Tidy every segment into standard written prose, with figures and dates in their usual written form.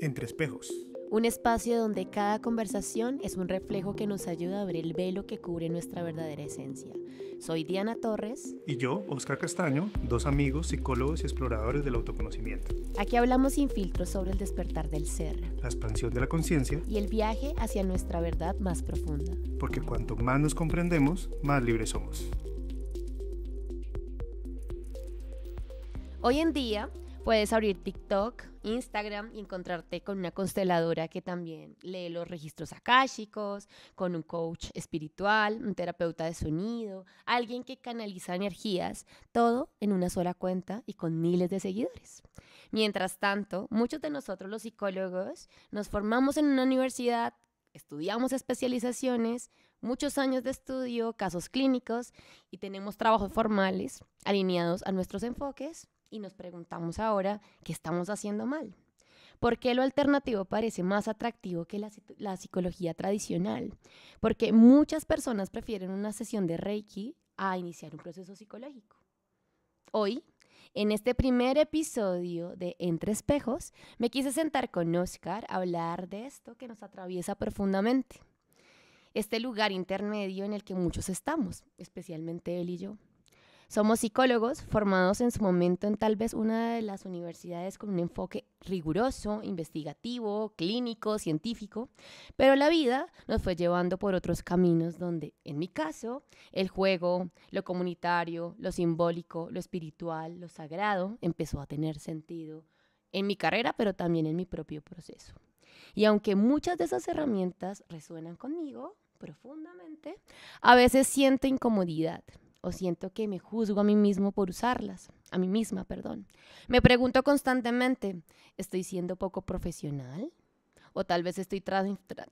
Entre espejos. Un espacio donde cada conversación es un reflejo que nos ayuda a ver el velo que cubre nuestra verdadera esencia. Soy Diana Torres. Y yo, Oscar Castaño, dos amigos, psicólogos y exploradores del autoconocimiento. Aquí hablamos sin filtros sobre el despertar del ser, La expansión de la conciencia, y el viaje hacia nuestra verdad más profunda. porque cuanto más nos comprendemos, más libres somos. Hoy en día puedes abrir TikTok, Instagram y encontrarte con una consteladora que también lee los registros akáshicos, con un coach espiritual, un terapeuta de sonido, alguien que canaliza energías, todo en una sola cuenta y con miles de seguidores. Mientras tanto, muchos de nosotros los psicólogos nos formamos en una universidad, estudiamos especializaciones, muchos años de estudio, casos clínicos y tenemos trabajos formales alineados a nuestros enfoques. Y nos preguntamos ahora, ¿qué estamos haciendo mal? ¿Por qué lo alternativo parece más atractivo que la psicología tradicional? Porque muchas personas prefieren una sesión de Reiki a iniciar un proceso psicológico. Hoy, en este primer episodio de Entre Espejos, me quise sentar con Oscar a hablar de esto que nos atraviesa profundamente. Este lugar intermedio en el que muchos estamos, especialmente él y yo. Somos psicólogos formados en su momento en tal vez una de las universidades con un enfoque riguroso, investigativo, clínico, científico, pero la vida nos fue llevando por otros caminos donde, en mi caso, el juego, lo comunitario, lo simbólico, lo espiritual, lo sagrado empezó a tener sentido en mi carrera, pero también en mi propio proceso. Y aunque muchas de esas herramientas resuenan conmigo profundamente, a veces siento incomodidad. O siento que me juzgo a mí mismo por usarlas, a mí misma, perdón. Me pregunto constantemente, ¿estoy siendo poco profesional? ¿O tal vez estoy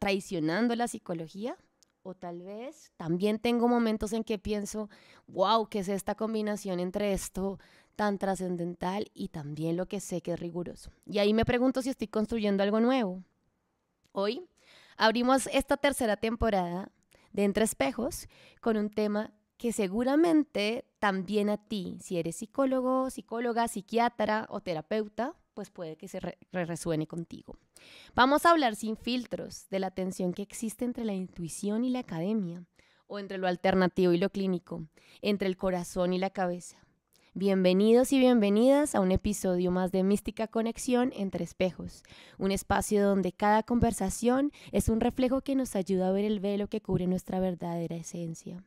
traicionando la psicología? ¿O tal vez también tengo momentos en que pienso, wow, ¿qué es esta combinación entre esto tan trascendental y también lo que sé que es riguroso? Y ahí me pregunto si estoy construyendo algo nuevo. Hoy abrimos esta tercera temporada de Entre Espejos con un tema que seguramente también a ti, si eres psicólogo, psicóloga, psiquiatra o terapeuta, pues puede que se resuene contigo. Vamos a hablar sin filtros de la tensión que existe entre la intuición y la academia, o entre lo alternativo y lo clínico, entre el corazón y la cabeza. Bienvenidos y bienvenidas a un episodio más de Mística Conexión Entre Espejos, un espacio donde cada conversación es un reflejo que nos ayuda a ver el velo que cubre nuestra verdadera esencia.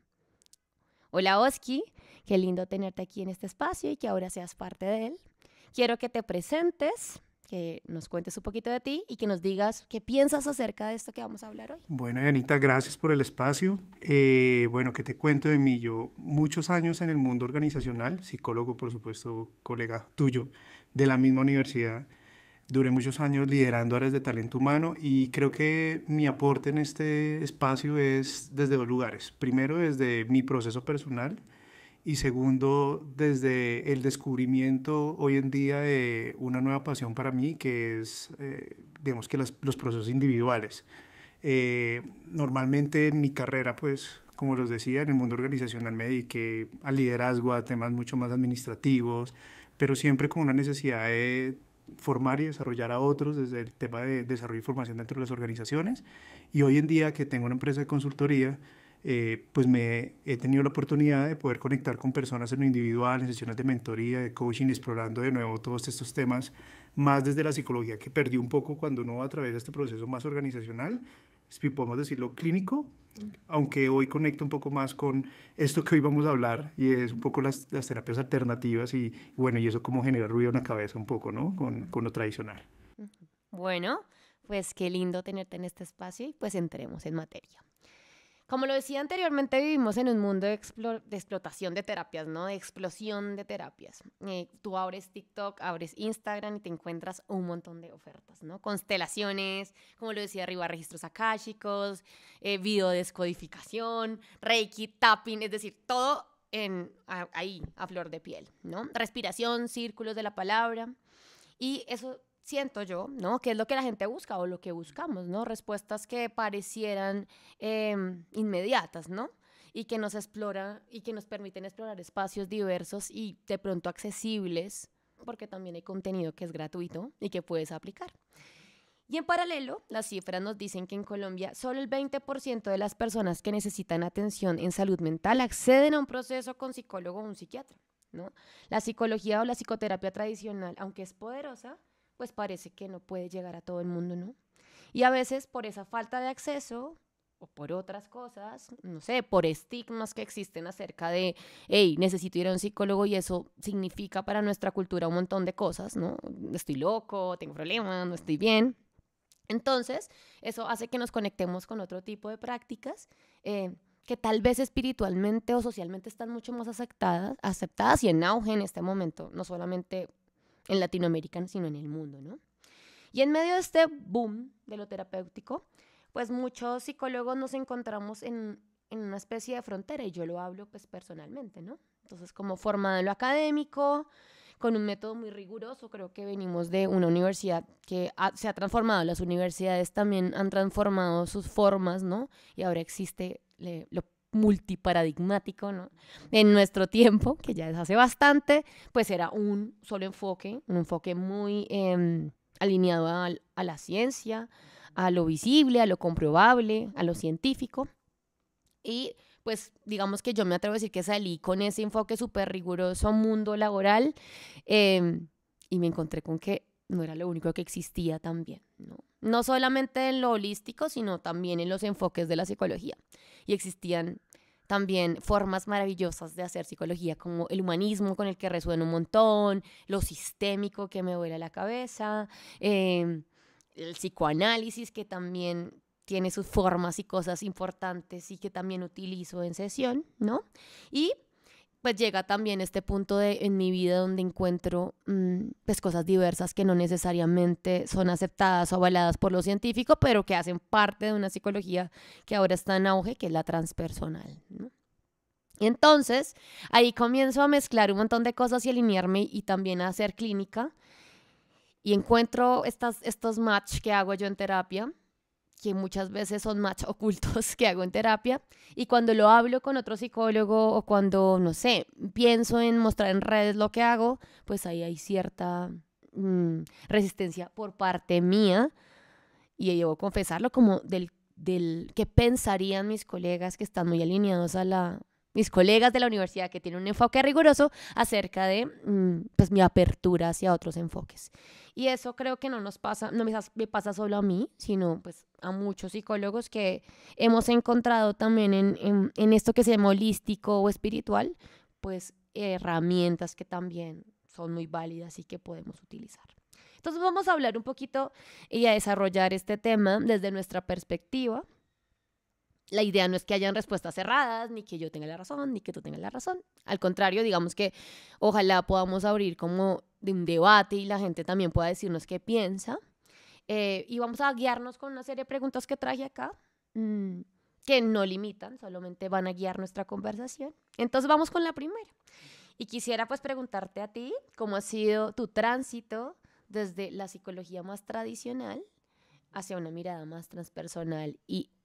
Hola Oski, qué lindo tenerte aquí en este espacio y que ahora seas parte de él. Quiero que te presentes, que nos cuentes un poquito de ti y que nos digas qué piensas acerca de esto que vamos a hablar hoy. Bueno, Dianita, gracias por el espacio. Bueno, ¿qué te cuento de mí? Yo muchos años en el mundo organizacional, psicólogo, por supuesto, colega tuyo de la misma universidad. Duré muchos años liderando áreas de talento humano y creo que mi aporte en este espacio es desde dos lugares. Primero, desde mi proceso personal y segundo, desde el descubrimiento hoy en día de una nueva pasión para mí, que es, digamos que los procesos individuales. Normalmente en mi carrera, pues, como los decía, en el mundo organizacional me dediqué al liderazgo, a temas mucho más administrativos, pero siempre con una necesidad de formar y desarrollar a otros desde el tema de desarrollo y formación dentro de las organizaciones. Y hoy en día que tengo una empresa de consultoría, pues he tenido la oportunidad de poder conectar con personas en lo individual, en sesiones de mentoría, de coaching, explorando de nuevo todos estos temas, más desde la psicología que perdí un poco cuando uno va a través de este proceso más organizacional, si podemos decirlo clínico, aunque hoy conecto un poco más con esto que hoy vamos a hablar y es un poco las terapias alternativas y bueno, y eso como genera ruido en la cabeza un poco, ¿no? Con lo tradicional. Bueno, pues qué lindo tenerte en este espacio y pues entremos en materia. Como lo decía anteriormente, vivimos en un mundo de explotación de terapias, ¿no? De explosión de terapias. Tú abres TikTok, abres Instagram y te encuentras un montón de ofertas, ¿no? Constelaciones, como lo decía arriba, registros akáshicos, videodescodificación, Reiki, tapping, es decir, todo ahí, a flor de piel, ¿no? Respiración, círculos de la palabra. Y eso siento yo, ¿no? Que es lo que la gente busca o lo que buscamos, ¿no? Respuestas que parecieran inmediatas, ¿no? Y que nos permiten explorar espacios diversos y de pronto accesibles, porque también hay contenido que es gratuito y que puedes aplicar. Y en paralelo, las cifras nos dicen que en Colombia solo el 20% de las personas que necesitan atención en salud mental acceden a un proceso con psicólogo o un psiquiatra, ¿no? La psicología o la psicoterapia tradicional, aunque es poderosa, pues parece que no puede llegar a todo el mundo, ¿no? Y a veces por esa falta de acceso o por otras cosas, no sé, por estigmas que existen acerca de, hey, necesito ir a un psicólogo y eso significa para nuestra cultura un montón de cosas, ¿no? Estoy loco, tengo problemas, no estoy bien. Entonces, eso hace que nos conectemos con otro tipo de prácticas que tal vez espiritualmente o socialmente están mucho más aceptadas y en auge en este momento, no solamente en Latinoamérica, sino en el mundo, ¿no? Y en medio de este boom de lo terapéutico, pues muchos psicólogos nos encontramos en una especie de frontera, y yo lo hablo pues personalmente, ¿no? Entonces, como formado en lo académico, con un método muy riguroso, creo que venimos de una universidad que se ha transformado, las universidades también han transformado sus formas, ¿no? Y ahora existe lo multiparadigmático, ¿no? En nuestro tiempo, que ya es hace bastante, pues era un solo enfoque, un enfoque muy alineado a la ciencia, a lo visible, a lo comprobable, a lo científico. Y pues digamos que yo me atrevo a decir que salí con ese enfoque súper riguroso mundo laboral y me encontré con que no era lo único que existía también, ¿no? No solamente en lo holístico, sino también en los enfoques de la psicología. Y existían también formas maravillosas de hacer psicología, como el humanismo con el que resueno un montón, lo sistémico que me vuela la cabeza, el psicoanálisis que también tiene sus formas y cosas importantes y que también utilizo en sesión, ¿no? Y pues llega también este punto en mi vida donde encuentro pues cosas diversas que no necesariamente son aceptadas o avaladas por lo científico, pero que hacen parte de una psicología que ahora está en auge, que es la transpersonal, ¿no? Y entonces ahí comienzo a mezclar un montón de cosas y alinearme y también a hacer clínica y encuentro estos match que hago yo en terapia, que muchas veces son match ocultos que hago en terapia, y cuando lo hablo con otro psicólogo o cuando, no sé, pienso en mostrar en redes lo que hago, pues ahí hay cierta resistencia por parte mía, y debo confesarlo como del que pensarían mis colegas que están muy alineados mis colegas de la universidad que tienen un enfoque riguroso acerca de pues mi apertura hacia otros enfoques. Y eso creo que no nos pasa, no me pasa solo a mí, sino pues a muchos psicólogos que hemos encontrado también en esto que se llama holístico o espiritual, pues herramientas que también son muy válidas y que podemos utilizar. Entonces vamos a hablar un poquito y a desarrollar este tema desde nuestra perspectiva. La idea no es que hayan respuestas cerradas, ni que yo tenga la razón, ni que tú tengas la razón. Al contrario, digamos que ojalá podamos abrir como de un debate y la gente también pueda decirnos qué piensa. Y vamos a guiarnos con una serie de preguntas que traje acá, que no limitan, solamente van a guiar nuestra conversación. Entonces vamos con la primera. Y quisiera pues preguntarte a ti, ¿cómo ha sido tu tránsito desde la psicología más tradicional hacia una mirada más transpersonal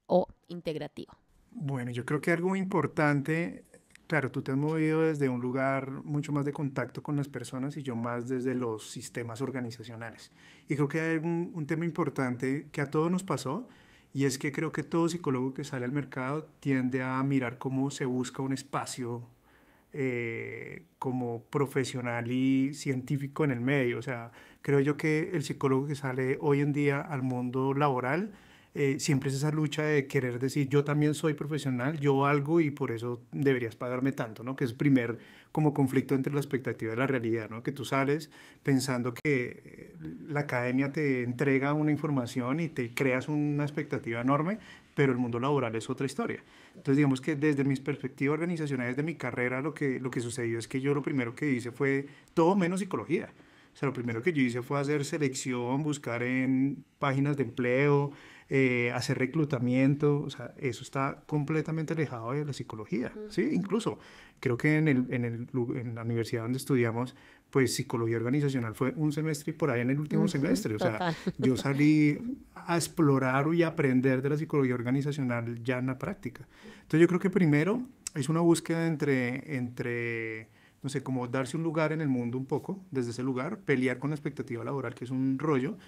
o integrativa? Bueno, yo creo que algo muy importante, claro, tú te has movido desde un lugar mucho más de contacto con las personas y yo más desde los sistemas organizacionales. Y creo que hay un tema importante que a todos nos pasó y es que creo que todo psicólogo que sale al mercado tiende a mirar cómo se busca un espacio como profesional y científico en el medio. O sea, creo yo que el psicólogo que sale hoy en día al mundo laboral siempre es esa lucha de querer decir yo también soy profesional, yo valgo y por eso deberías pagarme tanto, ¿no? Que es el primer como conflicto entre la expectativa y la realidad, ¿no? Que tú sales pensando que la academia te entrega una información y te creas una expectativa enorme, pero el mundo laboral es otra historia. Entonces digamos que desde mis perspectivas organizacionales de mi carrera lo que sucedió es que yo lo primero que hice fue todo menos psicología. O sea, lo primero que yo hice fue hacer selección, buscar en páginas de empleo, hacer reclutamiento. O sea, eso está completamente alejado de la psicología, ¿sí? Incluso creo que en la universidad donde estudiamos, pues psicología organizacional fue un semestre y por ahí en el último semestre. O sea, yo salí a explorar y aprender de la psicología organizacional ya en la práctica. Entonces yo creo que primero es una búsqueda entre no sé, como darse un lugar en el mundo un poco, desde ese lugar, pelear con la expectativa laboral, que es un rollo,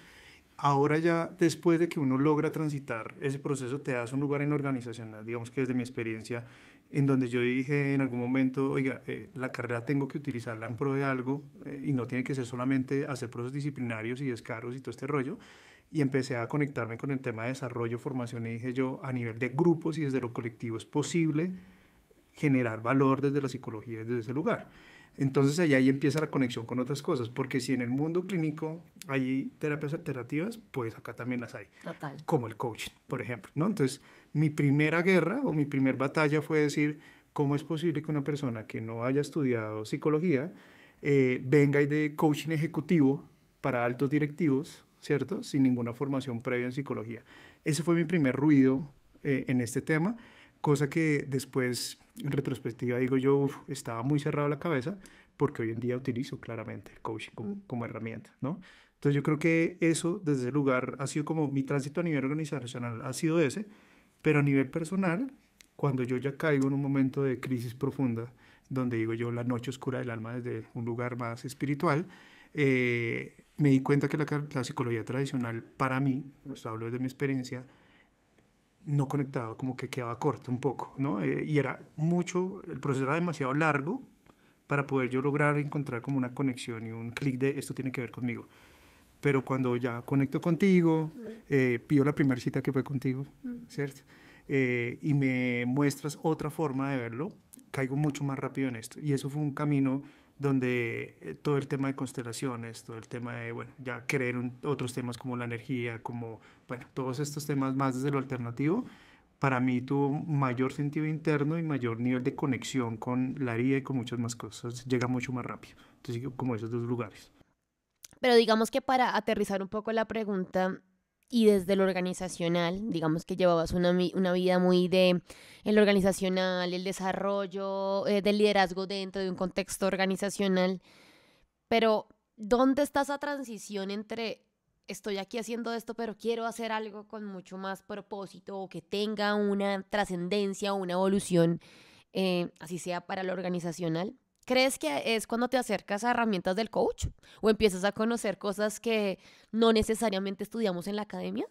Ahora ya, después de que uno logra transitar ese proceso, te das un lugar en la organización, digamos que desde mi experiencia, en donde yo dije en algún momento, oiga, la carrera tengo que utilizarla en pro de algo y no tiene que ser solamente hacer procesos disciplinarios y descargos y todo este rollo. Y empecé a conectarme con el tema de desarrollo, formación y dije yo, a nivel de grupos y desde lo colectivo es posible generar valor desde la psicología, desde ese lugar. Entonces allá ahí empieza la conexión con otras cosas, porque si en el mundo clínico hay terapias alternativas, pues acá también las hay. Total. Como el coaching, por ejemplo, ¿no? Entonces, mi primera guerra o mi primer batalla fue decir, ¿cómo es posible que una persona que no haya estudiado psicología venga y dé coaching ejecutivo para altos directivos, ¿cierto? Sin ninguna formación previa en psicología. Ese fue mi primer ruido en este tema, cosa que después, en retrospectiva, digo yo, estaba muy cerrado la cabeza, porque hoy en día utilizo claramente el coaching como herramienta, ¿no? Entonces yo creo que eso desde ese lugar ha sido como mi tránsito a nivel organizacional, ha sido ese, pero a nivel personal, cuando yo ya caigo en un momento de crisis profunda, donde digo yo la noche oscura del alma desde un lugar más espiritual, me di cuenta que la psicología tradicional para mí, pues hablo desde mi experiencia, no conectaba, como que quedaba corto un poco, ¿no? Y era mucho, el proceso era demasiado largo para poder yo lograr encontrar como una conexión y un clic de esto tiene que ver conmigo. Pero cuando ya conecto contigo, pido la primera cita que fue contigo, ¿cierto? Y me muestras otra forma de verlo, caigo mucho más rápido en esto. Y eso fue un camino donde todo el tema de constelaciones, todo el tema de, bueno, ya creer otros temas como la energía, como, bueno, todos estos temas más desde lo alternativo, para mí tuvo mayor sentido interno y mayor nivel de conexión con la herida y con muchas más cosas. Llega mucho más rápido. Entonces, como esos dos lugares. Pero digamos que para aterrizar un poco la pregunta y desde lo organizacional, digamos que llevabas una vida muy de el organizacional, el desarrollo del liderazgo dentro de un contexto organizacional, pero ¿dónde está esa transición entre estoy aquí haciendo esto, pero quiero hacer algo con mucho más propósito o que tenga una trascendencia o una evolución, así sea para lo organizacional? ¿Crees que es cuando te acercas a herramientas del coach o empiezas a conocer cosas que no necesariamente estudiamos en la academia?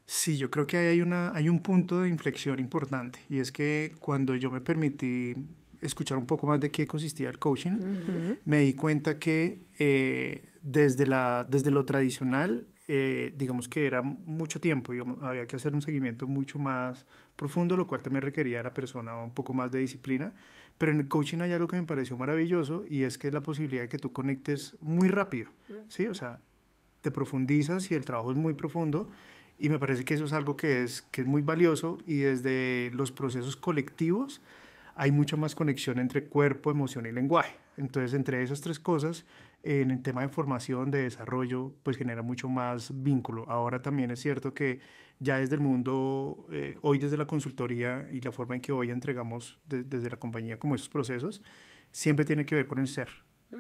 Sí, yo creo que ahí hay un punto de inflexión importante y es que cuando yo me permití escuchar un poco más de qué consistía el coaching, me di cuenta que desde lo tradicional, digamos que era mucho tiempo, digamos, había que hacer un seguimiento mucho más profundo, lo cual también requería a la persona un poco más de disciplina, pero en el coaching hay algo que me pareció maravilloso y es que es la posibilidad de que tú conectes muy rápido, ¿sí? O sea, te profundizas y el trabajo es muy profundo y me parece que eso es algo que es muy valioso y desde los procesos colectivos hay mucha más conexión entre cuerpo, emoción y lenguaje. Entonces, entre esas tres cosas, en el tema de formación, de desarrollo, pues genera mucho más vínculo. Ahora también es cierto que ya desde el mundo, hoy desde la consultoría y la forma en que hoy entregamos desde la compañía como esos procesos, siempre tiene que ver con el ser.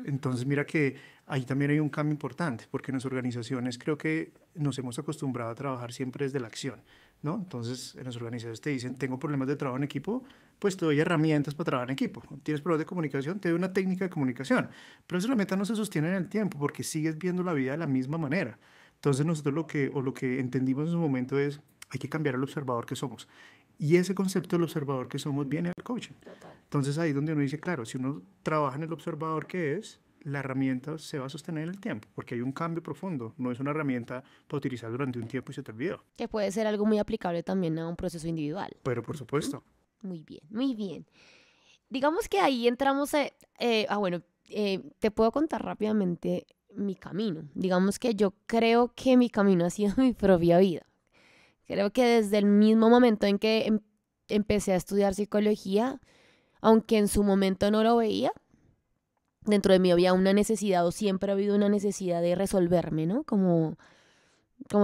Entonces, mira que ahí también hay un cambio importante, porque en las organizaciones creo que nos hemos acostumbrado a trabajar siempre desde la acción, ¿no? Entonces, en las organizaciones te dicen, tengo problemas de trabajo en equipo, pues te doy herramientas para trabajar en equipo. Tienes problemas de comunicación, te doy una técnica de comunicación. Pero esa herramienta no se sostiene en el tiempo, porque sigues viendo la vida de la misma manera. Entonces, nosotros lo que entendimos en su momento es, hay que cambiar al observador que somos. Y ese concepto del observador que somos viene del coaching. Entonces ahí es donde uno dice, claro, si uno trabaja en el observador que es, la herramienta se va a sostener en el tiempo, porque hay un cambio profundo, no es una herramienta para utilizar durante un tiempo y se te olvidó. Que puede ser algo muy aplicable también a un proceso individual. Pero por supuesto. Muy bien, muy bien. Digamos que ahí entramos, bueno, te puedo contar rápidamente mi camino. Digamos que yo creo que mi camino ha sido mi propia vida. Creo que desde el mismo momento en que empecé a estudiar psicología, aunque en su momento no lo veía, dentro de mí había una necesidad o siempre ha habido una necesidad de resolverme, ¿no? Como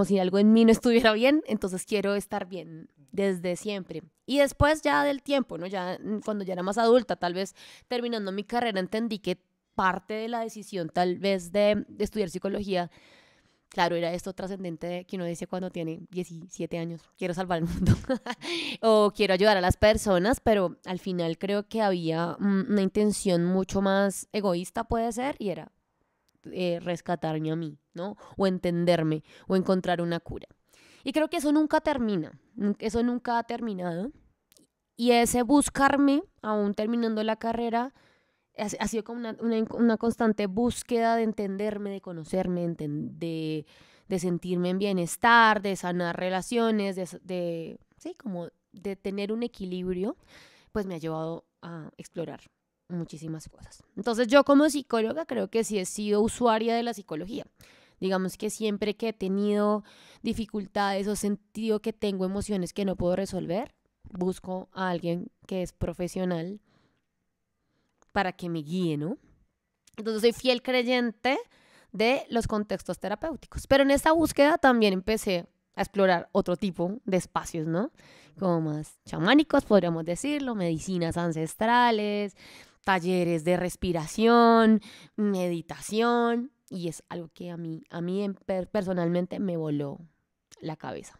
si algo en mí no estuviera bien, entonces quiero estar bien desde siempre. Y después ya del tiempo, ¿no? Ya cuando ya era más adulta, tal vez terminando mi carrera, entendí que parte de la decisión tal vez de estudiar psicología, claro, era esto trascendente que uno dice cuando tiene 17 años, quiero salvar el mundo o quiero ayudar a las personas, pero al final creo que había una intención mucho más egoísta, puede ser, y era rescatarme a mí, ¿no? O entenderme, o encontrar una cura. Y creo que eso nunca termina, eso nunca ha terminado. Y ese buscarme, aún terminando la carrera, ha sido como una constante búsqueda de entenderme, de conocerme, de sentirme en bienestar, de sanar relaciones, sí, como de tener un equilibrio, pues me ha llevado a explorar muchísimas cosas. Entonces yo como psicóloga creo que sí he sido usuaria de la psicología. Digamos que siempre que he tenido dificultades o sentido que tengo emociones que no puedo resolver, busco a alguien que es profesional para que me guíe, ¿no? Entonces soy fiel creyente de los contextos terapéuticos. Pero en esta búsqueda también empecé a explorar otro tipo de espacios, ¿no? Como más chamánicos, podríamos decirlo, medicinas ancestrales, talleres de respiración, meditación, y es algo que a mí personalmente me voló la cabeza.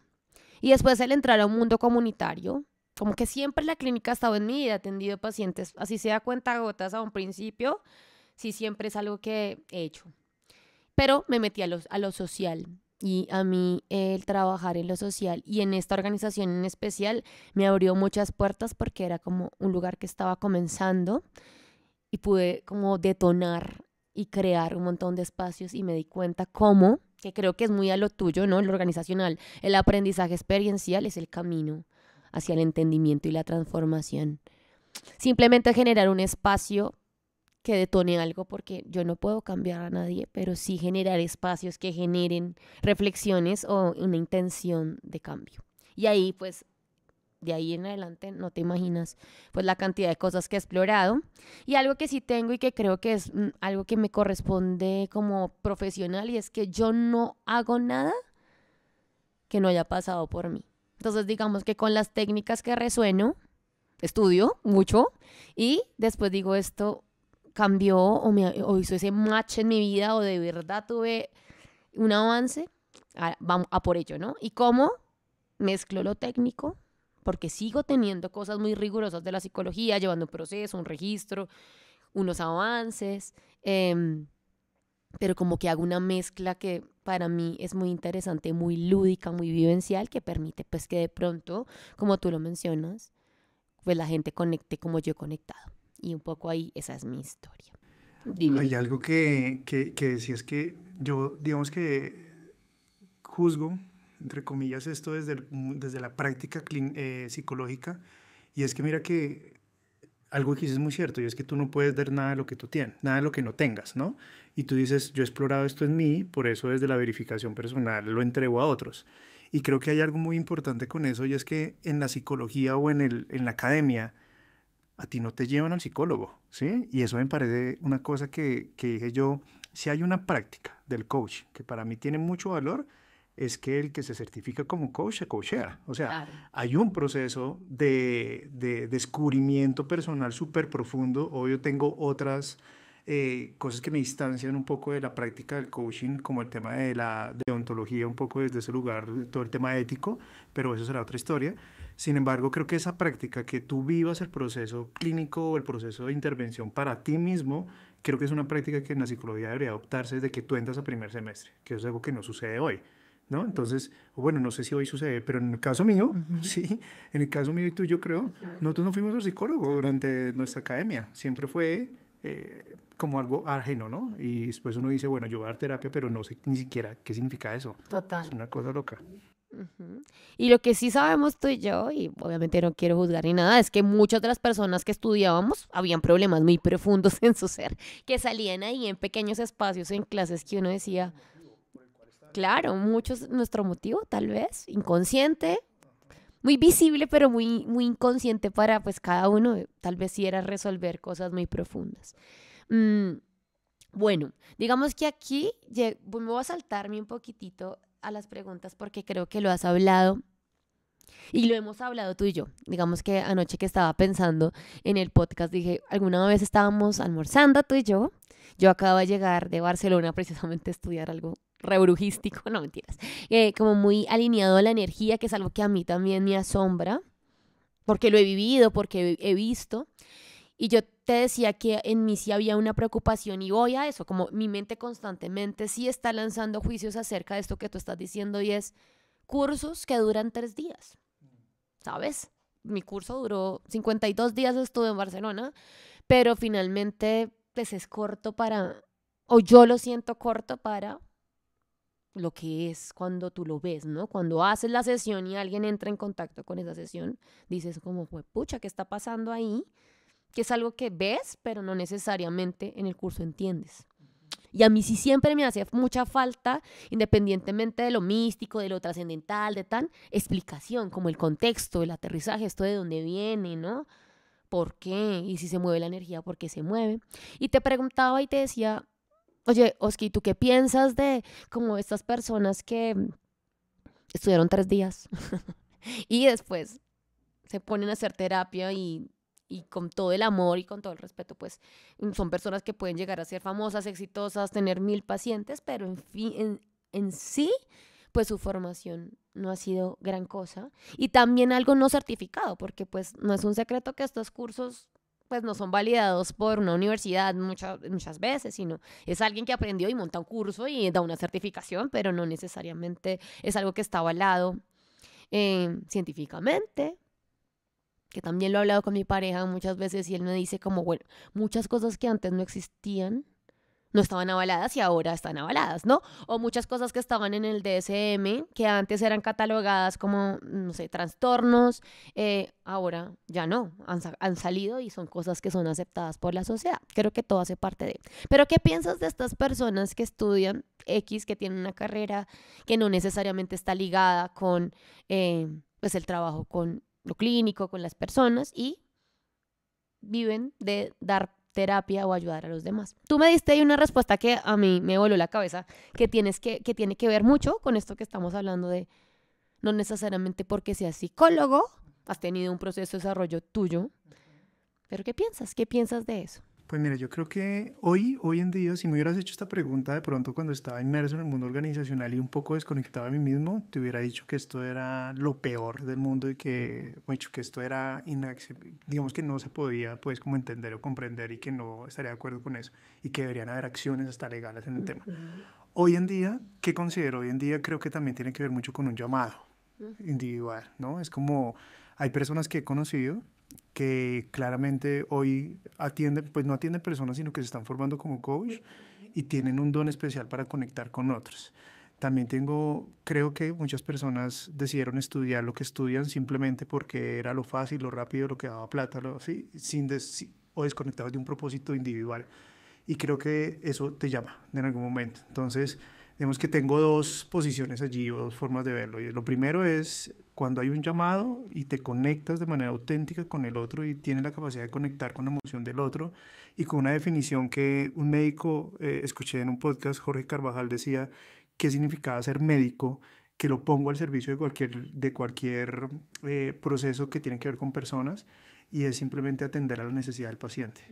Y después el entrar a un mundo comunitario, como que siempre la clínica ha estado en mí, he atendido pacientes, así sea cuentagotas a un principio, sí siempre es algo que he hecho. Pero me metí a lo social, y a mí el trabajar en lo social y en esta organización en especial me abrió muchas puertas porque era como un lugar que estaba comenzando y pude como detonar y crear un montón de espacios y me di cuenta cómo, que creo que es muy a lo tuyo, ¿no? Lo organizacional, el aprendizaje experiencial es el camino hacia el entendimiento y la transformación. Simplemente generar un espacio que detone algo, porque yo no puedo cambiar a nadie, pero sí generar espacios que generen reflexiones o una intención de cambio. Y ahí, pues, de ahí en adelante, no te imaginas, pues, la cantidad de cosas que he explorado. Y algo que sí tengo y que creo que es algo que me corresponde como profesional, y es que yo no hago nada que no haya pasado por mí. Entonces, digamos que con las técnicas que resueno, estudio mucho y después digo esto cambió o hizo ese match en mi vida o de verdad tuve un avance, vamos a por ello, ¿no? Y cómo mezclo lo técnico, porque sigo teniendo cosas muy rigurosas de la psicología, llevando un proceso, un registro, unos avances, pero como que hago una mezcla que para mí es muy interesante, muy lúdica, muy vivencial, que permite pues que de pronto, como tú lo mencionas, pues la gente conecte como yo he conectado. Y un poco ahí, esa es mi historia. Dime. Hay algo que decías que yo, digamos que juzgo, entre comillas, esto desde la práctica psicológica, y es que mira que algo que dices es muy cierto, y es que tú no puedes dar nada de lo que tú tienes, nada de lo que no tengas, ¿no? Y tú dices, yo he explorado esto en mí, por eso desde la verificación personal lo entrego a otros. Y creo que hay algo muy importante con eso, y es que en la psicología o en la academia, a ti no te llevan al psicólogo, ¿sí? Y eso me parece una cosa que dije yo, si hay una práctica del coach que para mí tiene mucho valor, es que el que se certifica como coach se coachea. O sea, claro, hay un proceso de descubrimiento personal súper profundo. Obvio tengo otras cosas que me distancian un poco de la práctica del coaching, como el tema de la deontología, un poco desde ese lugar, todo el tema ético, pero eso será otra historia. Sin embargo, creo que esa práctica, que tú vivas el proceso clínico o el proceso de intervención para ti mismo, creo que es una práctica que en la psicología debería adoptarse desde que tú entras a primer semestre, que eso es algo que no sucede hoy, ¿no? Entonces, bueno, no sé si hoy sucede, pero en el caso mío, sí, en el caso mío y tuyo, creo, nosotros no fuimos al psicólogo durante nuestra academia, siempre fue como algo ajeno, ¿no? Y después uno dice, bueno, yo voy a dar terapia, pero no sé ni siquiera qué significa eso. Total. Es una cosa loca. Y lo que sí sabemos tú y yo, y obviamente no quiero juzgar ni nada, es que muchas de las personas que estudiábamos habían problemas muy profundos en su ser, que salían ahí en pequeños espacios, en clases que uno decía, claro, muchos, nuestro motivo tal vez, inconsciente, muy visible, pero muy, muy inconsciente para pues cada uno, tal vez sí era resolver cosas muy profundas. Bueno, digamos que aquí me voy a saltarme un poquitito a las preguntas porque creo que lo has hablado y lo hemos hablado tú y yo. Digamos que anoche que estaba pensando en el podcast dije, alguna vez estábamos almorzando tú y yo acabo de llegar de Barcelona precisamente a estudiar algo rebrujístico, no mentiras, como muy alineado a la energía, que es algo que a mí también me asombra porque lo he vivido, porque he visto. Y yo te decía que en mí sí había una preocupación y voy a eso, como mi mente constantemente sí está lanzando juicios acerca de esto que tú estás diciendo y es cursos que duran 3 días, ¿sabes? Mi curso duró 52 días, estuve en Barcelona, pero finalmente pues es corto para, o yo lo siento corto para lo que es cuando tú lo ves, ¿no? Cuando haces la sesión y alguien entra en contacto con esa sesión, dices como, pucha, ¿qué está pasando ahí? Que es algo que ves, pero no necesariamente en el curso entiendes. Y a mí sí siempre me hacía mucha falta, independientemente de lo místico, de lo trascendental, de tan explicación, como el contexto, el aterrizaje, esto de dónde viene, ¿no? ¿Por qué? Y si se mueve la energía, ¿por qué se mueve? Y te preguntaba y te decía, oye, Oski, ¿tú qué piensas de como estas personas que estudiaron 3 días y después se ponen a hacer terapia y con todo el amor y con todo el respeto, pues son personas que pueden llegar a ser famosas, exitosas, tener 1000 pacientes, pero en fin, en sí, pues su formación no ha sido gran cosa y también algo no certificado, porque pues no es un secreto que estos cursos pues no son validados por una universidad muchas veces, sino es alguien que aprendió y monta un curso y da una certificación, pero no necesariamente es algo que está avalado científicamente, que también lo he hablado con mi pareja muchas veces y él me dice como, bueno, muchas cosas que antes no existían, no estaban avaladas y ahora están avaladas, ¿no? O muchas cosas que estaban en el DSM, que antes eran catalogadas como, no sé, trastornos, ahora ya no, han salido y son cosas que son aceptadas por la sociedad. Creo que todo hace parte de. Pero ¿qué piensas de estas personas que estudian X, que tienen una carrera que no necesariamente está ligada con, pues, el trabajo con lo clínico, con las personas y viven de dar terapia o ayudar a los demás? Tú me diste ahí una respuesta que a mí me voló la cabeza, que tiene que ver mucho con esto que estamos hablando de no necesariamente porque seas psicólogo, has tenido un proceso de desarrollo tuyo, pero ¿qué piensas? ¿Qué piensas de eso? Pues mira, yo creo que hoy en día, si me hubieras hecho esta pregunta de pronto cuando estaba inmerso en el mundo organizacional y un poco desconectado de mí mismo, te hubiera dicho que esto era lo peor del mundo y que, bueno, que esto era digamos que no se podía pues como entender o comprender y que no estaría de acuerdo con eso y que deberían haber acciones hasta legales en el tema. Hoy en día, ¿qué considero? Hoy en día creo que también tiene que ver mucho con un llamado individual, ¿no? Es como hay personas que he conocido que claramente hoy atienden, pues no atienden personas, sino que se están formando como coach y tienen un don especial para conectar con otros. También creo que muchas personas decidieron estudiar lo que estudian simplemente porque era lo fácil, lo rápido, lo que daba plata, ¿sí? O desconectados de un propósito individual. Y creo que eso te llama en algún momento. Entonces, digamos que tengo dos posiciones allí o dos formas de verlo. Y lo primero es cuando hay un llamado y te conectas de manera auténtica con el otro y tienes la capacidad de conectar con la emoción del otro y con una definición que un médico, escuché en un podcast, Jorge Carvajal decía, ¿qué significaba ser médico? Que lo pongo al servicio de cualquier proceso que tiene que ver con personas y es simplemente atender a la necesidad del paciente.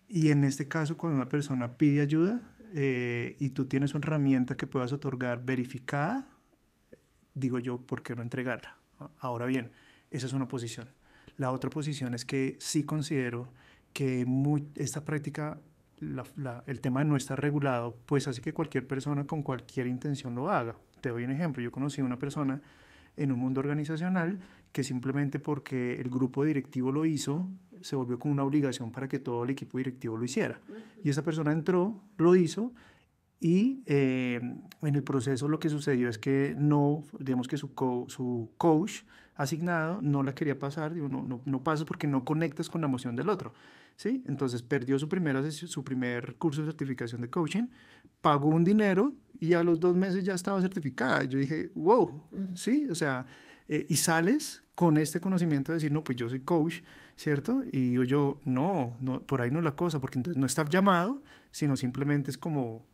Y en este caso, cuando una persona pide ayuda y tú tienes una herramienta que puedas otorgar verificada, digo yo, ¿por qué no entregarla? Ahora bien, esa es una posición. La otra posición es que sí considero que esta práctica, el tema no está regulado, pues hace que cualquier persona con cualquier intención lo haga. Te doy un ejemplo. Yo conocí a una persona en un mundo organizacional que simplemente porque el grupo directivo lo hizo, se volvió como una obligación para que todo el equipo directivo lo hiciera. Y esa persona entró, lo hizo y en el proceso lo que sucedió es que no, digamos que su coach asignado no la quería pasar, digo, no pasas porque no conectas con la emoción del otro, ¿sí? Entonces perdió su primer curso de certificación de coaching, pagó un dinero y a los 2 meses ya estaba certificada. Yo dije, wow, ¿sí? O sea, y sales con este conocimiento de decir, no, pues yo soy coach, ¿cierto? Y digo yo, no, por ahí no es la cosa, porque entonces no está llamado, sino simplemente es como,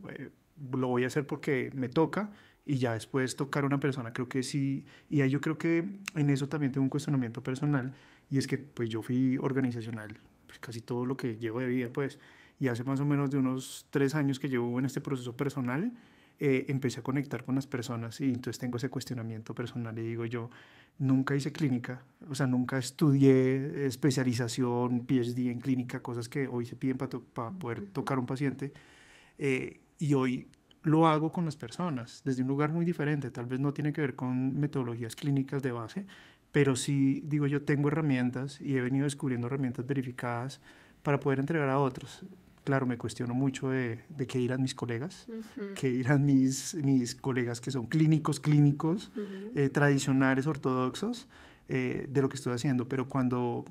lo voy a hacer porque me toca y ya después tocar a una persona, creo que sí, y ahí yo creo que en eso también tengo un cuestionamiento personal, y es que pues yo fui organizacional, pues casi todo lo que llevo de vida, pues, y hace más o menos de unos 3 años que llevo en este proceso personal, empecé a conectar con las personas y entonces tengo ese cuestionamiento personal y digo yo, nunca hice clínica, o sea, nunca estudié especialización, PhD en clínica, cosas que hoy se piden para poder tocar a un paciente, y hoy lo hago con las personas desde un lugar muy diferente, tal vez no tiene que ver con metodologías clínicas de base, pero sí, digo yo, tengo herramientas y he venido descubriendo herramientas verificadas para poder entregar a otros. Claro, me cuestiono mucho de qué dirán mis colegas, qué dirán mis colegas que son clínicos, tradicionales, ortodoxos, de lo que estoy haciendo, pero cuando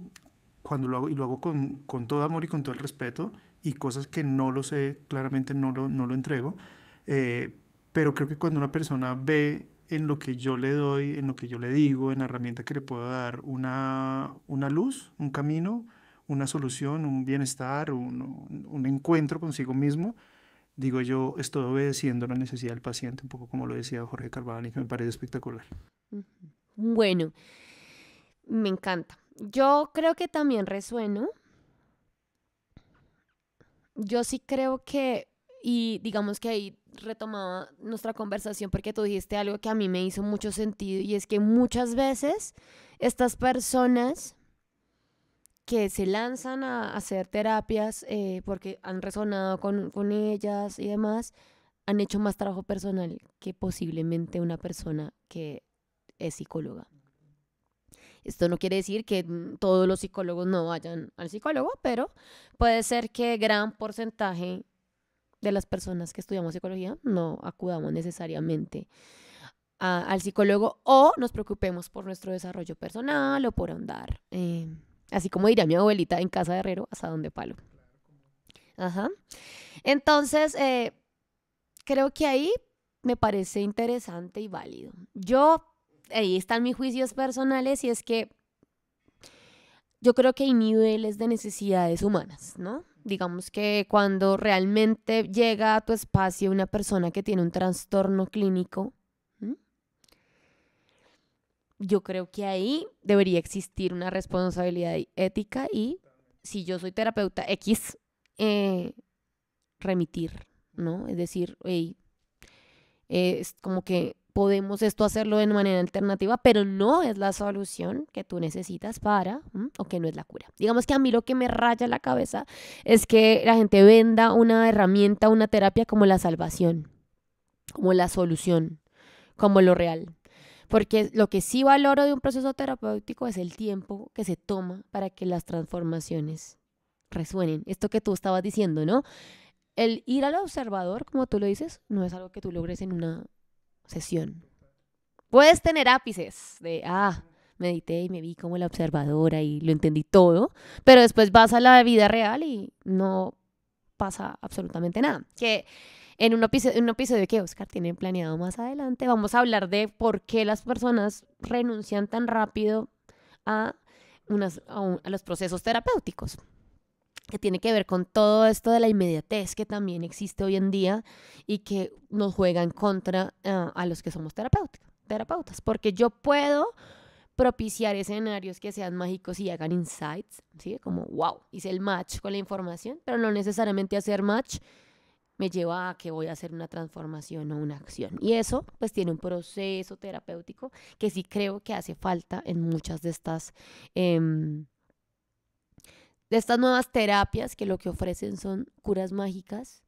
lo hago, y lo hago con todo amor y con todo el respeto, y cosas que no lo sé, claramente no lo entrego, eh, pero creo que cuando una persona ve en lo que yo le doy, en lo que yo le digo, en la herramienta que le puedo dar una luz, un camino, una solución, un bienestar, un encuentro consigo mismo, digo yo, estoy obedeciendo la necesidad del paciente, un poco como lo decía Jorge Carvajal, y que me parece espectacular. Bueno, me encanta. Yo creo que también resueno. Yo sí creo que, y digamos que ahí retomaba nuestra conversación porque tú dijiste algo que a mí me hizo mucho sentido y es que muchas veces estas personas que se lanzan a hacer terapias porque han resonado con ellas y demás, han hecho más trabajo personal que posiblemente una persona que es psicóloga. Esto no quiere decir que todos los psicólogos no vayan al psicólogo, pero puede ser que gran porcentaje de las personas que estudiamos psicología no acudamos necesariamente al psicólogo o nos preocupemos por nuestro desarrollo personal o por ahondar. Así como diría mi abuelita, en casa de herrero, hasta donde palo. Ajá. Entonces, creo que ahí me parece interesante y válido. Ahí están mis juicios personales y es que yo creo que hay niveles de necesidades humanas, ¿no? Digamos que cuando realmente llega a tu espacio una persona que tiene un trastorno clínico, yo creo que ahí debería existir una responsabilidad ética y si yo soy terapeuta X, remitir, ¿no? Es decir, hey, es como que podemos esto hacerlo de manera alternativa, pero no es la solución que tú necesitas o que no es la cura. Digamos que a mí lo que me raya la cabeza es que la gente venda una herramienta, una terapia como la salvación, como la solución, como lo real. Porque lo que sí valoro de un proceso terapéutico es el tiempo que se toma para que las transformaciones resuenen. Esto que tú estabas diciendo, ¿no? El ir al observador, como tú lo dices, no es algo que tú logres en una sesión. Puedes tener ápices de, medité y me vi como la observadora y lo entendí todo, pero después vas a la vida real y no pasa absolutamente nada. Que en un episodio que Oscar tiene planeado más adelante, vamos a hablar de por qué las personas renuncian tan rápido a los procesos terapéuticos, que tiene que ver con todo esto de la inmediatez que también existe hoy en día y que nos juega en contra a los que somos terapeutas, porque yo puedo propiciar escenarios que sean mágicos y hagan insights, ¿sí? Como, wow, hice el match con la información, pero no necesariamente hacer match me lleva a que voy a hacer una transformación o una acción. Y eso, pues, tiene un proceso terapéutico que sí creo que hace falta en muchas de estas nuevas terapias que lo que ofrecen son curas mágicas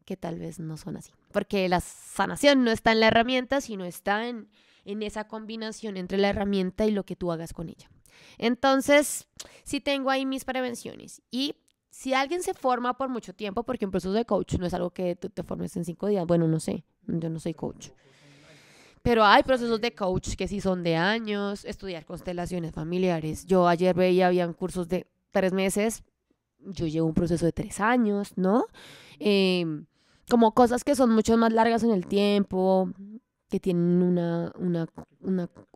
que tal vez no son así. Porque la sanación no está en la herramienta, sino está en esa combinación entre la herramienta y lo que tú hagas con ella. Entonces, sí tengo ahí mis prevenciones. Y si alguien se forma por mucho tiempo, porque un proceso de coach no es algo que tú te formes en 5 días, bueno, no sé, yo no soy coach. Pero hay procesos de coach que sí son de años, estudiar constelaciones familiares. Yo ayer veía, habían cursos de 3 meses, yo llevo un proceso de 3 años, ¿no? Como cosas que son mucho más largas en el tiempo, que tienen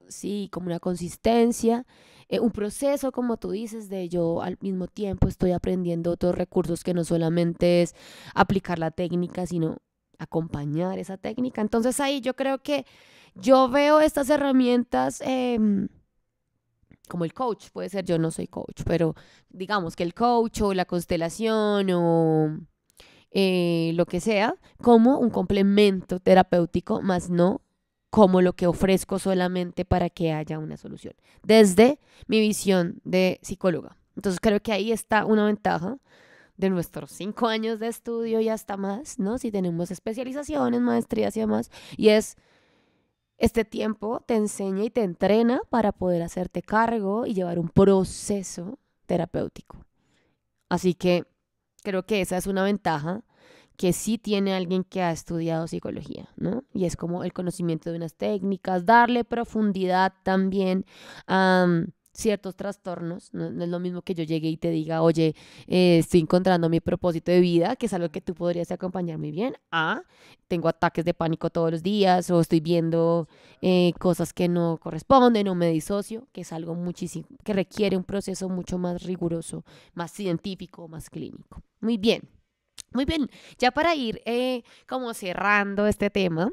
sí, como una consistencia, un proceso, como tú dices, de yo al mismo tiempo estoy aprendiendo otros recursos que no solamente es aplicar la técnica, sino acompañar esa técnica. Entonces ahí yo creo que yo veo estas herramientas como el coach, puede ser, yo no soy coach, pero digamos que el coach o la constelación o lo que sea, como un complemento terapéutico, más no como lo que ofrezco solamente para que haya una solución, desde mi visión de psicóloga. Entonces creo que ahí está una ventaja de nuestros 5 años de estudio y hasta más, ¿no? Si tenemos especializaciones, maestrías y demás, y es este tiempo te enseña y te entrena para poder hacerte cargo y llevar un proceso terapéutico. Así que creo que esa es una ventaja que sí tiene alguien que ha estudiado psicología, ¿no? Y es como el conocimiento de unas técnicas, darle profundidad también a ciertos trastornos. No, no es lo mismo que yo llegue y te diga, oye, estoy encontrando mi propósito de vida, que es algo que tú podrías acompañar muy bien. Tengo ataques de pánico todos los días o estoy viendo cosas que no corresponden o me disocio, que es algo muchísimo, que requiere un proceso mucho más riguroso, más científico, más clínico. Muy bien. Muy bien, ya para ir como cerrando este tema,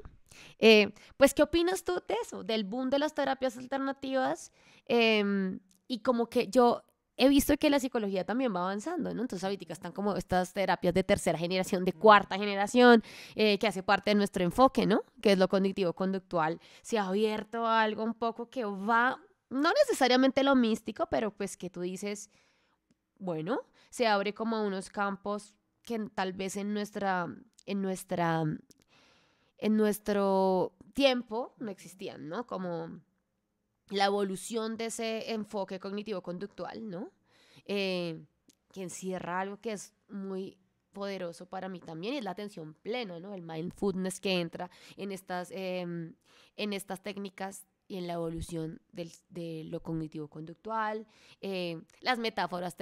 pues ¿qué opinas tú de eso, del boom de las terapias alternativas? Y como que yo he visto que la psicología también va avanzando, ¿no? Entonces ahorita están como estas terapias de tercera generación, de cuarta generación, que hace parte de nuestro enfoque, ¿no? Que es lo cognitivo-conductual. Se ha abierto a algo un poco que va, no necesariamente lo místico, pero pues que tú dices bueno, se abre como a unos campos que tal vez en nuestra, en nuestro tiempo no existían, ¿no? Como la evolución de ese enfoque cognitivo-conductual, ¿no? Eh, que encierra algo que es muy poderoso para mí también, y es la atención plena, ¿no? El mindfulness que entra en estas técnicas y en la evolución de lo cognitivo-conductual, las metáforas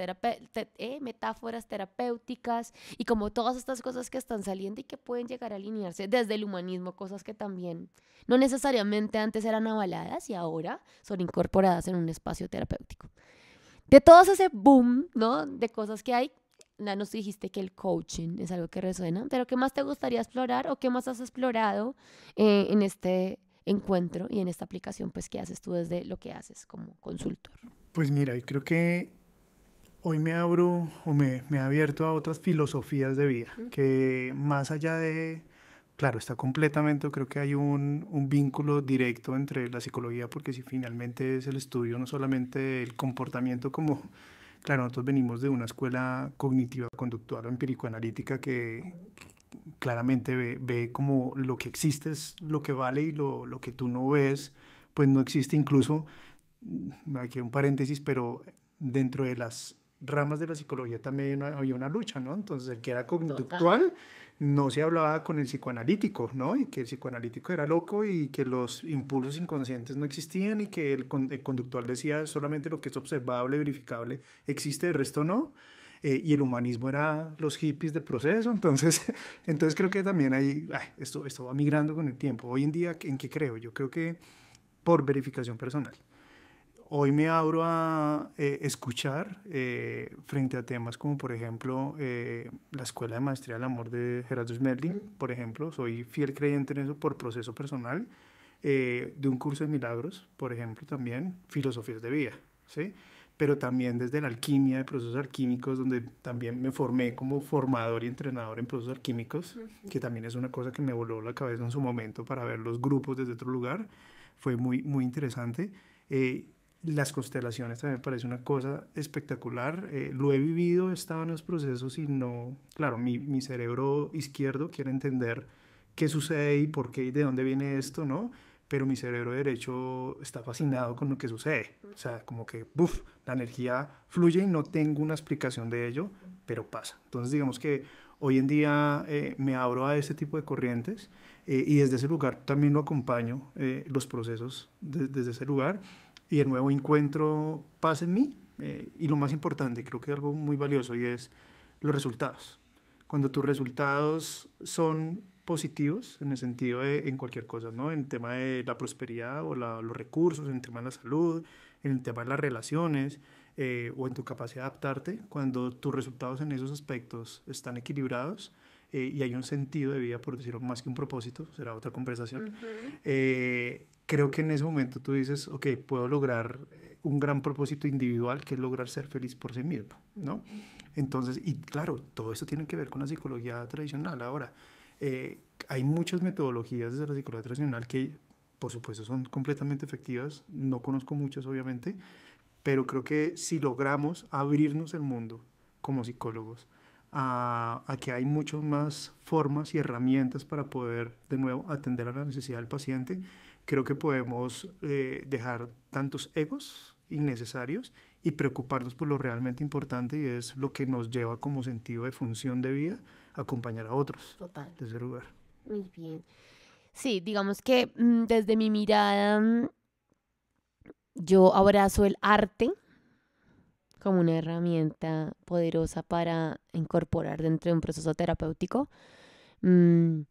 terapéuticas y como todas estas cosas que están saliendo y que pueden llegar a alinearse desde el humanismo, cosas que también no necesariamente antes eran avaladas y ahora son incorporadas en un espacio terapéutico. De todo ese boom, ¿no? De cosas que hay, ya nos dijiste que el coaching es algo que resuena, pero ¿qué más te gustaría explorar o qué más has explorado en este encuentro y en esta aplicación pues que haces tú desde lo que haces como consultor? Pues mira, y creo que hoy me abro o me he abierto a otras filosofías de vida, que más allá de, claro, está completamente, creo que hay un vínculo directo entre la psicología, porque si finalmente es el estudio no solamente del comportamiento como, claro, nosotros venimos de una escuela cognitiva, conductual o empírico-analítica que claramente ve como lo que existe es lo que vale y lo que tú no ves, pues no existe incluso, aquí un paréntesis, pero dentro de las ramas de la psicología también había una lucha, ¿no? Entonces el que era conductual no se hablaba con el psicoanalítico, ¿no? Y que el psicoanalítico era loco y que los impulsos inconscientes no existían y que el conductual decía solamente lo que es observable, verificable, existe, el resto no. Y el humanismo era los hippies del proceso, entonces creo que también hay, esto va migrando con el tiempo. Hoy en día, ¿en qué creo? Yo creo que por verificación personal. Hoy me abro a escuchar frente a temas como, por ejemplo, la Escuela de Maestría del Amor de Gerardo Smerling, por ejemplo. Soy fiel creyente en eso por proceso personal. De un curso de milagros, por ejemplo, también filosofías de vida, ¿sí? Pero también desde la alquimia de procesos alquímicos, donde también me formé como formador y entrenador en procesos alquímicos, que también es una cosa que me voló la cabeza en su momento para ver los grupos desde otro lugar. Fue muy, muy interesante. Las constelaciones también me parece una cosa espectacular. Lo he vivido, he estado en los procesos y no, claro, mi cerebro izquierdo quiere entender qué sucede y por qué y de dónde viene esto, ¿no? Pero mi cerebro derecho está fascinado con lo que sucede. O sea, como que, ¡buf!, la energía fluye y no tengo una explicación de ello, pero pasa. Entonces, digamos que hoy en día me abro a este tipo de corrientes y desde ese lugar también lo acompaño, los procesos desde ese lugar y de nuevo encuentro paz en mí y lo más importante, creo que es algo muy valioso y es los resultados. Cuando tus resultados son positivos en el sentido de en cualquier cosa, ¿no? En el tema de la prosperidad o los recursos, en el tema de la salud, en el tema de las relaciones o en tu capacidad de adaptarte, cuando tus resultados en esos aspectos están equilibrados y hay un sentido de vida, por decirlo más que un propósito, será otra conversación, creo que en ese momento tú dices, ok, puedo lograr un gran propósito individual que es lograr ser feliz por sí mismo, ¿no? Entonces, y claro, todo esto tiene que ver con la psicología tradicional. Ahora, hay muchas metodologías desde la psicología tradicional que, por supuesto, son completamente efectivas. No conozco muchas, obviamente, pero creo que si logramos abrirnos el mundo como psicólogos a que hay muchas más formas y herramientas para poder, de nuevo, atender a la necesidad del paciente, creo que podemos dejar tantos egos innecesarios y preocuparnos por lo realmente importante, y es lo que nos lleva como sentido de función de vida a acompañar a otros. Total. Desde ese lugar. Muy bien. Sí, digamos que desde mi mirada, yo abrazo el arte como una herramienta poderosa para incorporar dentro de un proceso terapéutico. mm,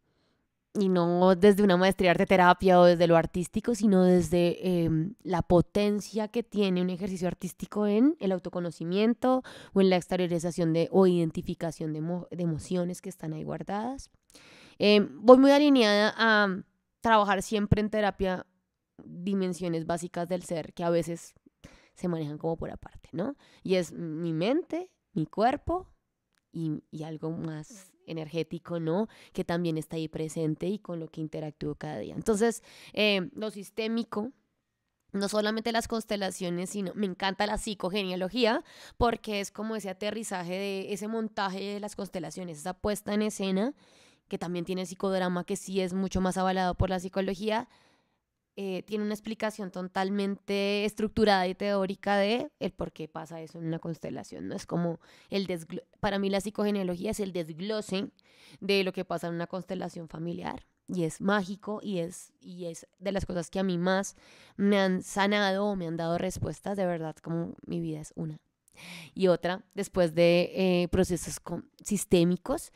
y no desde una maestría de arte terapia o desde lo artístico, sino desde la potencia que tiene un ejercicio artístico en el autoconocimiento o en la exteriorización o identificación de emociones que están ahí guardadas. Voy muy alineada a trabajar siempre en terapia dimensiones básicas del ser que a veces se manejan como por aparte, ¿no? Y es mi mente, mi cuerpo y algo más energético, ¿no? Que también está ahí presente y con lo que interactúo cada día. Entonces, lo sistémico, no solamente las constelaciones, sino me encanta la psicogenealogía porque es como ese aterrizaje de ese montaje de las constelaciones, esa puesta en escena que también tiene psicodrama, que sí es mucho más avalado por la psicología. Tiene una explicación totalmente estructurada y teórica de el por qué pasa eso en una constelación. No es como para mí la psicogenealogía es el desglose de lo que pasa en una constelación familiar, y es mágico y es de las cosas que a mí más me han sanado o me han dado respuestas. De verdad, como mi vida es una y otra después de procesos sistémicos.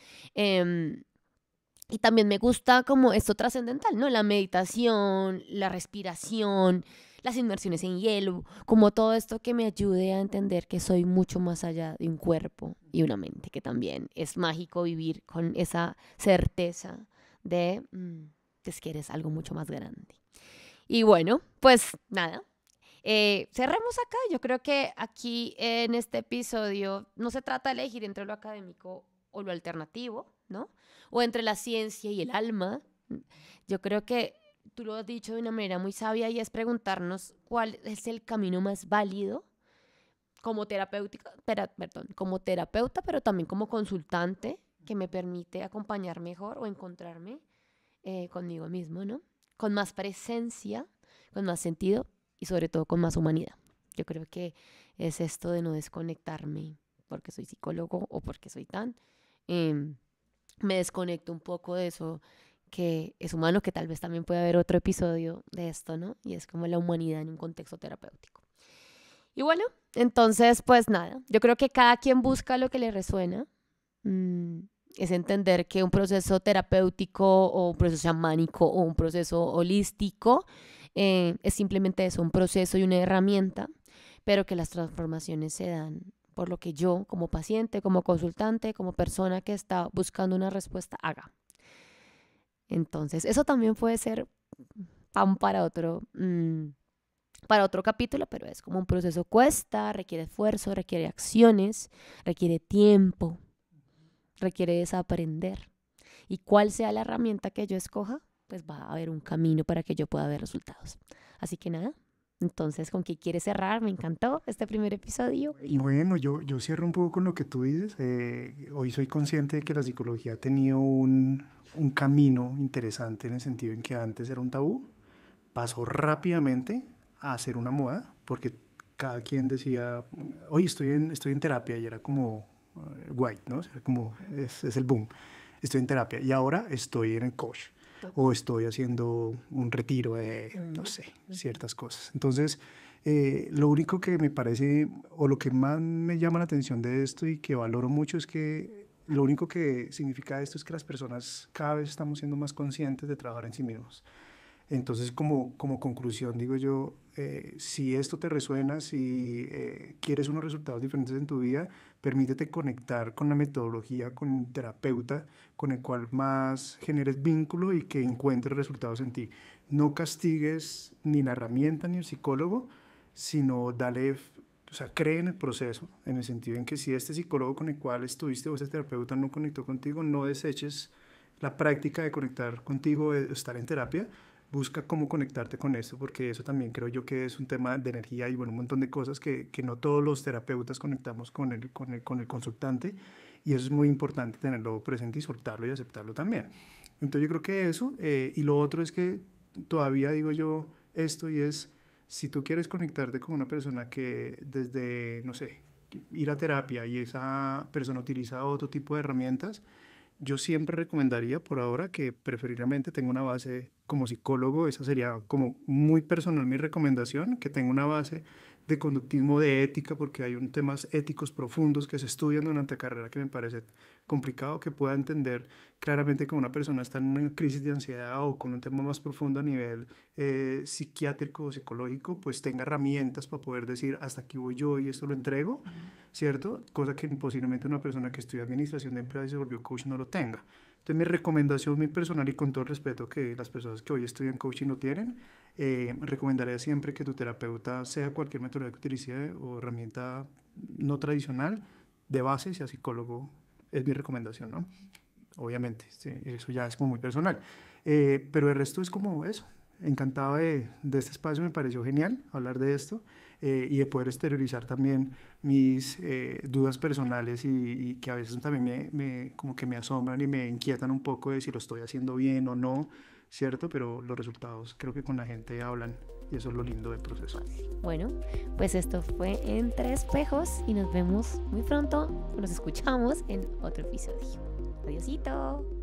Y también me gusta como esto trascendental, ¿no? La meditación, la respiración, las inmersiones en hielo, como todo esto que me ayude a entender que soy mucho más allá de un cuerpo y una mente, que también es mágico vivir con esa certeza de pues, que eres algo mucho más grande. Y bueno, pues nada, cerremos acá. Yo creo que aquí en este episodio no se trata de elegir entre lo académico o lo alternativo, ¿no? O entre la ciencia y el alma. Yo creo que tú lo has dicho de una manera muy sabia, y es preguntarnos cuál es el camino más válido como como terapeuta, pero también como consultante, que me permite acompañar mejor o encontrarme conmigo mismo, ¿no? Con más presencia, con más sentido y sobre todo con más humanidad. Yo creo que es esto de no desconectarme porque soy psicólogo o porque soy tan. Me desconecto un poco de eso que es humano, que tal vez también puede haber otro episodio de esto, ¿no? Y es como la humanidad en un contexto terapéutico. Y bueno, entonces, pues nada, yo creo que cada quien busca lo que le resuena. Es entender que un proceso terapéutico o un proceso chamánico o un proceso holístico es simplemente eso, un proceso y una herramienta, pero que las transformaciones se dan por lo que yo, como paciente, como consultante, como persona que está buscando una respuesta, haga. Entonces, eso también puede ser pan para otro capítulo, pero es como un proceso, cuesta, requiere esfuerzo, requiere acciones, requiere tiempo, requiere desaprender. Y cuál sea la herramienta que yo escoja, pues va a haber un camino para que yo pueda ver resultados. Así que nada, entonces, ¿con qué quieres cerrar? Me encantó este primer episodio. Y bueno, yo cierro un poco con lo que tú dices. Hoy soy consciente de que la psicología ha tenido un camino interesante, en el sentido en que antes era un tabú, pasó rápidamente a ser una moda, porque cada quien decía, hoy estoy en terapia, y era como guay, ¿no? O sea, como es el boom, estoy en terapia, y ahora estoy en el coach, o estoy haciendo un retiro de, no sé, ciertas cosas. Entonces, lo único que me parece, o lo que más me llama la atención de esto y que valoro mucho, es que lo único que significa esto es que las personas cada vez estamos siendo más conscientes de trabajar en sí mismos. Entonces, como conclusión, digo yo, si esto te resuena, si quieres unos resultados diferentes en tu vida, permítete conectar con la metodología, con un terapeuta con el cual más generes vínculo y que encuentres resultados en ti. No castigues ni la herramienta ni el psicólogo, sino dale sea, cree en el proceso, en el sentido en que si este psicólogo con el cual estuviste o este terapeuta no conectó contigo, no deseches la práctica de conectar contigo, de estar en terapia. Busca cómo conectarte con esto, porque eso también creo yo que es un tema de energía y bueno, un montón de cosas que no todos los terapeutas conectamos con el consultante, y eso es muy importante tenerlo presente y soltarlo y aceptarlo también. Entonces yo creo que eso, y lo otro es que todavía digo yo esto, y es, si tú quieres conectarte con una persona que desde, no sé, ir a terapia y esa persona utiliza otro tipo de herramientas, yo siempre recomendaría por ahora que preferiblemente tenga una base como psicólogo. Esa sería como muy personal mi recomendación, que tenga una base de conductismo, de ética, porque hay temas éticos profundos que se estudian durante la carrera que me parece complicado, que pueda entender claramente que una persona está en una crisis de ansiedad o con un tema más profundo a nivel psiquiátrico o psicológico, pues tenga herramientas para poder decir hasta aquí voy yo y esto lo entrego, ¿cierto? Cosa que posiblemente una persona que estudia administración de empresas y se volvió coach no lo tenga. Entonces mi recomendación, mi personal, y con todo el respeto que las personas que hoy estudian coaching lo tienen, recomendaría siempre que tu terapeuta, sea cualquier metodología que utilice o herramienta no tradicional, de base sea psicólogo. Es mi recomendación, ¿no? Obviamente, sí, eso ya es como muy personal. Pero el resto es como eso. Encantado de este espacio, me pareció genial hablar de esto, y de poder exteriorizar también mis dudas personales, y que a veces también como que me asombran y me inquietan un poco de si lo estoy haciendo bien o no, ¿cierto? Pero los resultados creo que con la gente hablan, y eso es lo lindo del proceso. Bueno, pues esto fue Entre Espejos y nos vemos muy pronto, nos escuchamos en otro episodio. Adiósito.